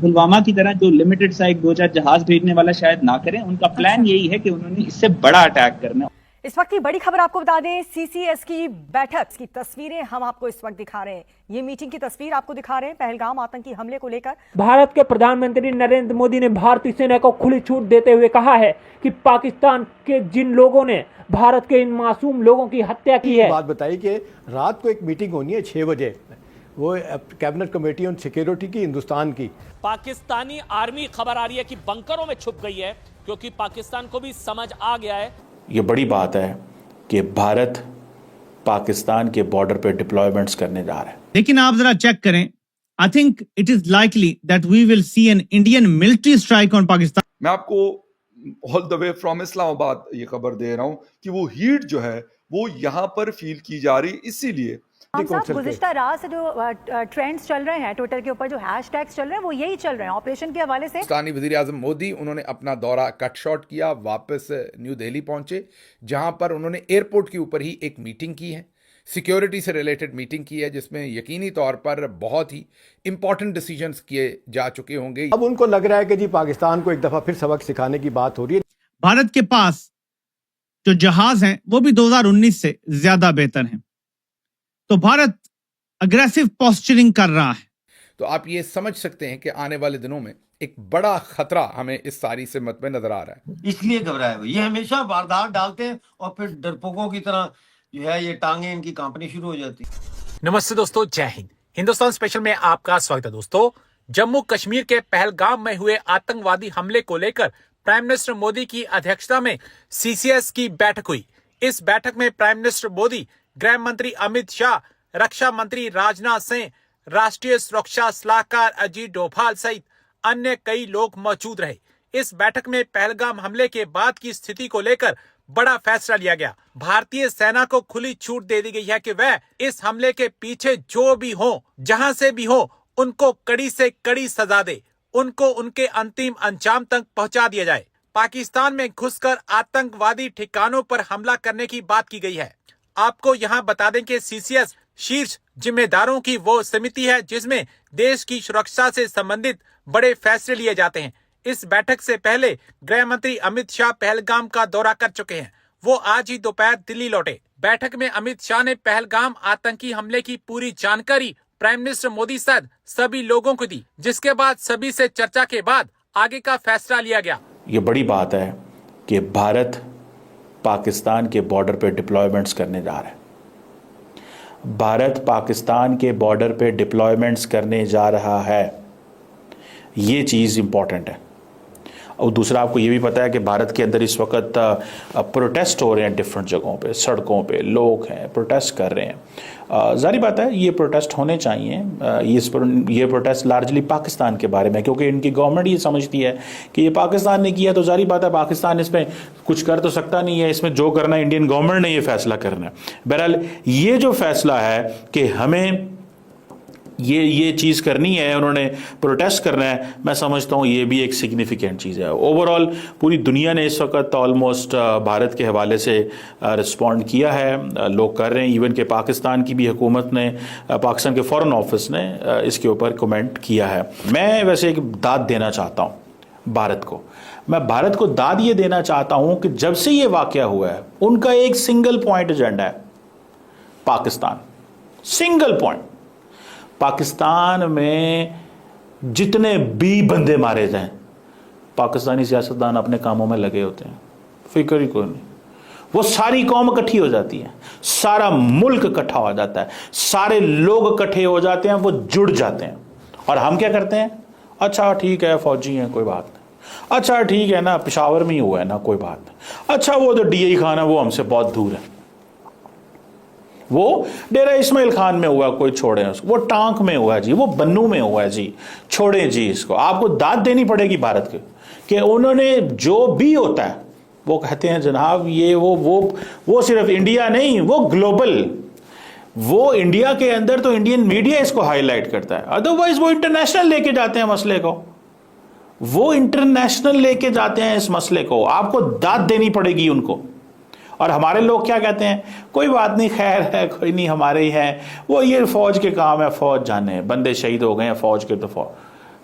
पुलवामा की तरह जो लिमिटेड सा एक 2-4 जहाज भेजने वाला शायद ना करें। उनका प्लान यही है कि उन्होंने इससे बड़ा अटैक करना है। इस वक्त की बड़ी खबर आपको बता दें, सीसीएस की बैठक की तस्वीरें हम आपको इस वक्त दिखा रहे हैं। ये मीटिंग की तस्वीर आपको दिखा रहे हैं पहलगाम आतंकी हमले को लेकर। भारत के प्रधानमंत्री नरेंद्र मोदी ने भारतीय सेना को खुली छूट देते हुए कहा है कि पाकिस्तान के जिन लोगों ने भारत के इन मासूम लोगों की हत्या की है। बात बताई कि रात को एक मीटिंग होनी है 6 बजे, वो कैबिनेट कमेटी ऑन सिक्योरिटी की, हिंदुस्तान की। पाकिस्तानी आर्मी खबर आ रही है कि बंकरों में छुप गई है, क्योंकि पाकिस्तान को भी समझ आ गया है। ये बड़ी बात है कि भारत पाकिस्तान के बॉर्डर पे डिप्लॉयमेंट्स करने जा रहा है। लेकिन आप जरा चेक करें, I think it is likely that we will see an Indian military strike on Pakistan. मैं आपको all the way from Islamabad ये खबर दे रहा हूं कि वो हीट जो है वो यहां पर फील की जा रही, इसीलिए गुज़िश्ता रात से जो ट्रेंड्स चल रहे हैं ट्विटर के ऊपर, जो हैशटैग्स चल रहे हैं, वो यही चल रहे हैं ऑपरेशन के हवाले से। पाकिस्तानी वज़ीर आज़म मोदी उन्होंने अपना दौरा कट शॉर्ट किया, वापस न्यू दिल्ली पहुंचे, जहां पर उन्होंने एयरपोर्ट के ऊपर ही एक मीटिंग की है, सिक्योरिटी से रिलेटेड मीटिंग की है, जिसमें यकीनी तौर पर बहुत ही इंपॉर्टेंट डिसीजंस किए जा चुके होंगे। अब उनको लग रहा है कि जी पाकिस्तान को एक दफा फिर सबक सिखाने की बात हो रही है। भारत के पास जो जहाज हैं वो भी 2019 से ज्यादा बेहतर हैं, तो भारत अग्रेसिव पोस्चरिंग कर रहा है। तो आप ये समझ सकते हैं कि आने वाले दिनों में एक बड़ा खतरा हमें इस सारी सिमत में नजर आ रहा है। इसलिए घबराए हुए, ये हमेशा वारदात डालते हैं और फिर डरपोकों की तरह जो है ये टांगे इनकी कांपनी शुरू हो जाती है। नमस्ते दोस्तों, जय हिंद। हिंदुस्तान स्पेशल में आपका स्वागत है। दोस्तों, जम्मू कश्मीर के पहलगाम में हुए आतंकवादी हमले को लेकर प्राइम मिनिस्टर मोदी की अध्यक्षता में सीसीएस की बैठक हुई। इस बैठक में प्राइम मिनिस्टर मोदी, गृह मंत्री अमित शाह, रक्षा मंत्री राजनाथ सिंह, राष्ट्रीय सुरक्षा सलाहकार अजीत डोभाल सहित अन्य कई लोग मौजूद रहे। इस बैठक में पहलगाम हमले के बाद की स्थिति को लेकर बड़ा फैसला लिया गया। भारतीय सेना को खुली छूट दे दी गई है कि वह इस हमले के पीछे जो भी हो, जहां से भी हो, उनको कड़ी से कड़ी सजा दे, उनको उनके अंतिम अंजाम तक पहुंचा दिया जाए। पाकिस्तान में घुसकर आतंकवादी ठिकानों पर हमला करने की बात की गई है। आपको यहां बता दें कि सीसीएस शीर्ष जिम्मेदारों की वो समिति है जिसमें देश की सुरक्षा से संबंधित बड़े फैसले लिए जाते हैं। इस बैठक से पहले गृह मंत्री अमित शाह पहलगाम का दौरा कर चुके हैं। वो आज ही दोपहर दिल्ली लौटे। बैठक में अमित शाह ने पहलगाम आतंकी हमले की पूरी जानकारी प्राइम मिनिस्टर मोदी सहित सभी लोगों को दी, जिसके बाद सभी से चर्चा के बाद आगे का फैसला लिया गया। ये बड़ी बात है कि भारत पाकिस्तान के बॉर्डर पे डिप्लॉयमेंट्स करने जा रहा है। भारत पाकिस्तान के बॉर्डर पे डिप्लॉयमेंट्स करने जा रहा है, ये चीज़ इंपॉर्टेंट है। और दूसरा, आपको ये भी पता है कि भारत के अंदर इस वक्त प्रोटेस्ट हो रहे हैं, डिफरेंट जगहों पे, सड़कों पे लोग हैं, प्रोटेस्ट कर रहे हैं। जारी बात है, ये प्रोटेस्ट होने चाहिए। ये प्रोटेस्ट लार्जली पाकिस्तान के बारे में, क्योंकि इनकी गवर्नमेंट ये समझती है कि ये पाकिस्तान ने किया, तो जारी बात है पाकिस्तान इसमें कुछ कर तो सकता नहीं है। इसमें जो करना है इंडियन गवर्नमेंट ने ये फैसला करना है। बहरहाल ये जो फैसला है कि हमें ये चीज़ करनी है, उन्होंने प्रोटेस्ट करना है, मैं समझता हूँ ये भी एक सिग्निफिकेंट चीज़ है। ओवरऑल पूरी दुनिया ने इस वक्त ऑलमोस्ट भारत के हवाले से रिस्पॉन्ड किया है, लोग कर रहे हैं। इवन के पाकिस्तान की भी हुकूमत ने, पाकिस्तान के फॉरेन ऑफिस ने इसके ऊपर कमेंट किया है। मैं वैसे एक दाद देना चाहता हूँ भारत को। मैं भारत को दाद ये देना चाहता हूँ कि जब से ये वाक़या हुआ है, उनका एक सिंगल पॉइंट एजेंडा है पाकिस्तान। सिंगल पॉइंट, पाकिस्तान में जितने भी बंदे मारे जाएं, पाकिस्तानी सियासतदान अपने कामों में लगे होते हैं, फिक्र ही कोई नहीं। वो सारी कौम इकट्ठी हो जाती है, सारा मुल्क इकट्ठा हो जाता है, सारे लोग इकट्ठे हो जाते हैं, वो जुड़ जाते हैं। और हम क्या करते हैं? अच्छा ठीक है, फौजी हैं, कोई बात नहीं। अच्छा ठीक है ना, पेशावर में ही हुआ है ना, कोई बात नहीं। अच्छा वो तो DI खान है, वो हमसे बहुत दूर है। वो डेरा इस्माइल खान में हुआ, कोई छोड़े उसको। वो टांक में हुआ जी, वो बन्नू में हुआ जी, छोड़े जी इसको। आपको दाद देनी पड़ेगी भारत के कि उन्होंने जो भी होता है वो कहते हैं जनाब ये वो सिर्फ इंडिया नहीं, वो ग्लोबल। वो इंडिया के अंदर तो इंडियन मीडिया इसको हाईलाइट करता है, अदरवाइज वो इंटरनेशनल लेके जाते हैं मसले को। वो इंटरनेशनल लेके जाते हैं इस मसले को। आपको दाद देनी पड़ेगी उनको। और हमारे लोग क्या कहते हैं? कोई बात नहीं, खैर है, कोई नहीं, हमारे ही हैं, वो ये फौज के काम है, फौज जाने, बंदे शहीद हो गए हैं फौज के, तो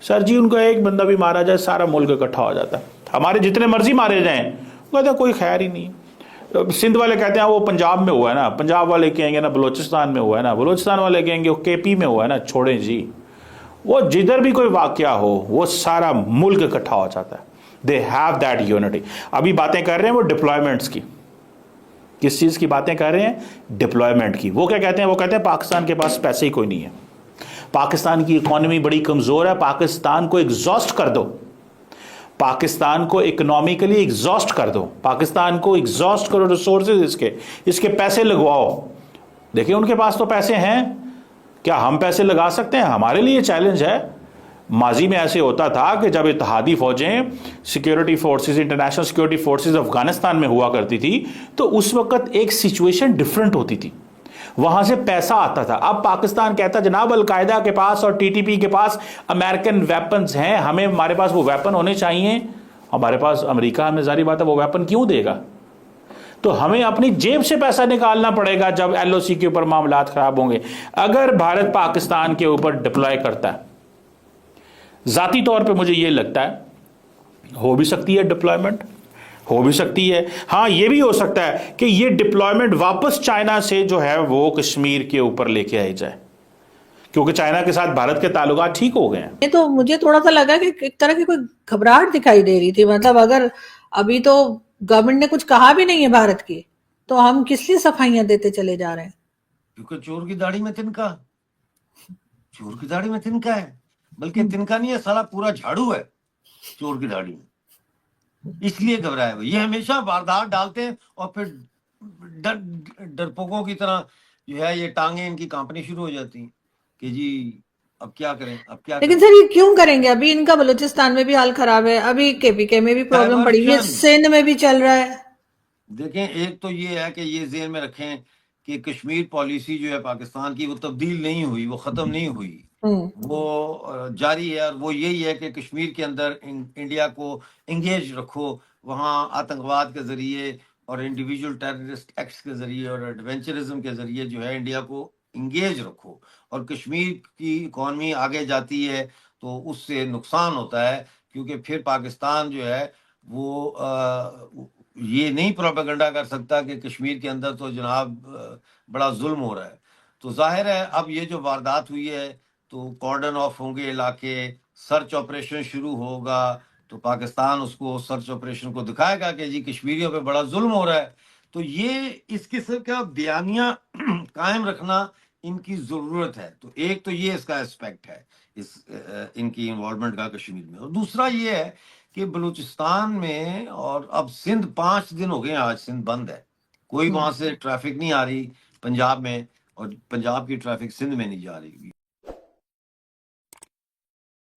सर जी उनका एक बंदा भी मारा जाए सारा मुल्क इकट्ठा हो जाता है, हमारे जितने मर्जी मारे जाएं वो कहते हैं कोई खैर ही नहीं है। सिंध वाले कहते हैं वो पंजाब में हुआ है ना, पंजाब वाले कहेंगे ना बलोचिस्तान में हुआ है ना, बलोचिस्तान वाले कहेंगे वो केपी में हुआ है ना। छोड़ें जी, वो जिधर भी कोई वाकया हो वो सारा मुल्क इकट्ठा हो जाता है। They have that unity. अभी बातें कर रहे हैं वो डिप्लॉयमेंट्स की, किस चीज़ की बातें कर रहे हैं? डिप्लॉयमेंट की। वो क्या कहते हैं? वो कहते हैं पाकिस्तान के पास पैसे ही कोई नहीं है, पाकिस्तान की इकोनॉमी बड़ी कमज़ोर है, पाकिस्तान को एग्जॉस्ट कर दो, पाकिस्तान को इकोनॉमिकली एग्जॉस्ट कर दो, पाकिस्तान को एग्जॉस्ट करो रिसोर्सेज इसके पैसे लगवाओ। देखिए उनके पास तो पैसे हैं, क्या हम पैसे लगा सकते हैं? हमारे लिए चैलेंज है। माजी में ऐसे होता था कि जब इत्तेहादी फौजें security forces, international security forces Afghanistan में हुआ करती थी तो उस वक्त एक सिचुएशन डिफरेंट होती थी, वहां से पैसा आता था। अब पाकिस्तान कहता जनाब अलकायदा के पास और टीटीपी के पास अमेरिकन वेपन्स हैं, हमें हमारे पास वो वेपन होने चाहिए। हमारे पास अमेरिका हमें जारी बात है वो वेपन क्यों देगा? तो हमें अपनी जेब से पैसा निकालना पड़ेगा जब एलओसी के ऊपर मामलात खराब होंगे। अगर भारत पाकिस्तान के ऊपर डिप्लॉय करता है, जाती तौर पे मुझे ये लगता है हो भी सकती है डिप्लॉयमेंट, हो भी सकती है। हाँ ये भी हो सकता है कि ये डिप्लॉयमेंट वापस चाइना से जो है वो कश्मीर के ऊपर लेके आई जाए, क्योंकि चाइना के साथ भारत के ताल्लुकात ठीक हो गए हैं। तो मुझे थोड़ा सा लगा कि एक तरह की कोई घबराहट दिखाई दे रही थी, मतलब अगर अभी तो गवर्नमेंट ने कुछ कहा भी नहीं है भारत की, तो हम किस लिए सफाइयां देते चले जा रहे हैं? क्योंकि चोर की दाढ़ी में तिनका, चोर की दाढ़ी में तिनका है, बल्कि तिनका नहीं है, साला पूरा झाड़ू है चोर की दाढ़ी में, इसलिए घबराए हुए। ये हमेशा वारदात डालते हैं और फिर डरपोकों की तरह जो है ये टांगे इनकी कांपनी शुरू हो जाती हैं कि जी अब क्या करें, अब क्या लेकिन करें। सर ये क्यों करेंगे? अभी इनका बलूचिस्तान में भी हाल खराब है, अभी केपीके में भी प्रॉब्लम पड़ी हुई है, सिंध में भी चल रहा है। देखें एक तो ये है कि ये ज़हन में रखें कि कश्मीर पॉलिसी जो है पाकिस्तान की वो तब्दील नहीं हुई, वो ख़त्म नहीं हुई, वो जारी है। और वो यही है कि कश्मीर के अंदर इंडिया को इंगेज रखो, वहाँ आतंकवाद के ज़रिए और इंडिविजुअल टेररिस्ट एक्ट्स के ज़रिए और एडवेंचरिज्म के ज़रिए जो है इंडिया को इंगेज रखो। और कश्मीर की इकॉनमी आगे जाती है तो उससे नुकसान होता है, क्योंकि फिर पाकिस्तान जो है वो ये नहीं प्रोपेगेंडा कर सकता कि कश्मीर के अंदर तो जनाब बड़ा जुल्म हो रहा है। तो जाहिर है अब ये जो वारदात हुई है तो कॉर्डन ऑफ होंगे इलाके, सर्च ऑपरेशन शुरू होगा, तो पाकिस्तान उसको सर्च ऑपरेशन को दिखाएगा कि जी कश्मीरियों पे बड़ा जुल्म हो रहा है। तो ये इस किस्म का बयानिया कायम रखना इनकी ज़रूरत है। तो एक तो ये इसका एस्पेक्ट है इस इनकी इन्वॉल्वमेंट का कश्मीर में। और दूसरा ये है कि बलूचिस्तान में और अब सिंध 5 दिन हो गए, आज सिंध बंद है, कोई वहां से ट्रैफिक नहीं आ रही पंजाब में, और पंजाब की ट्रैफिक सिंध में नहीं जा रही।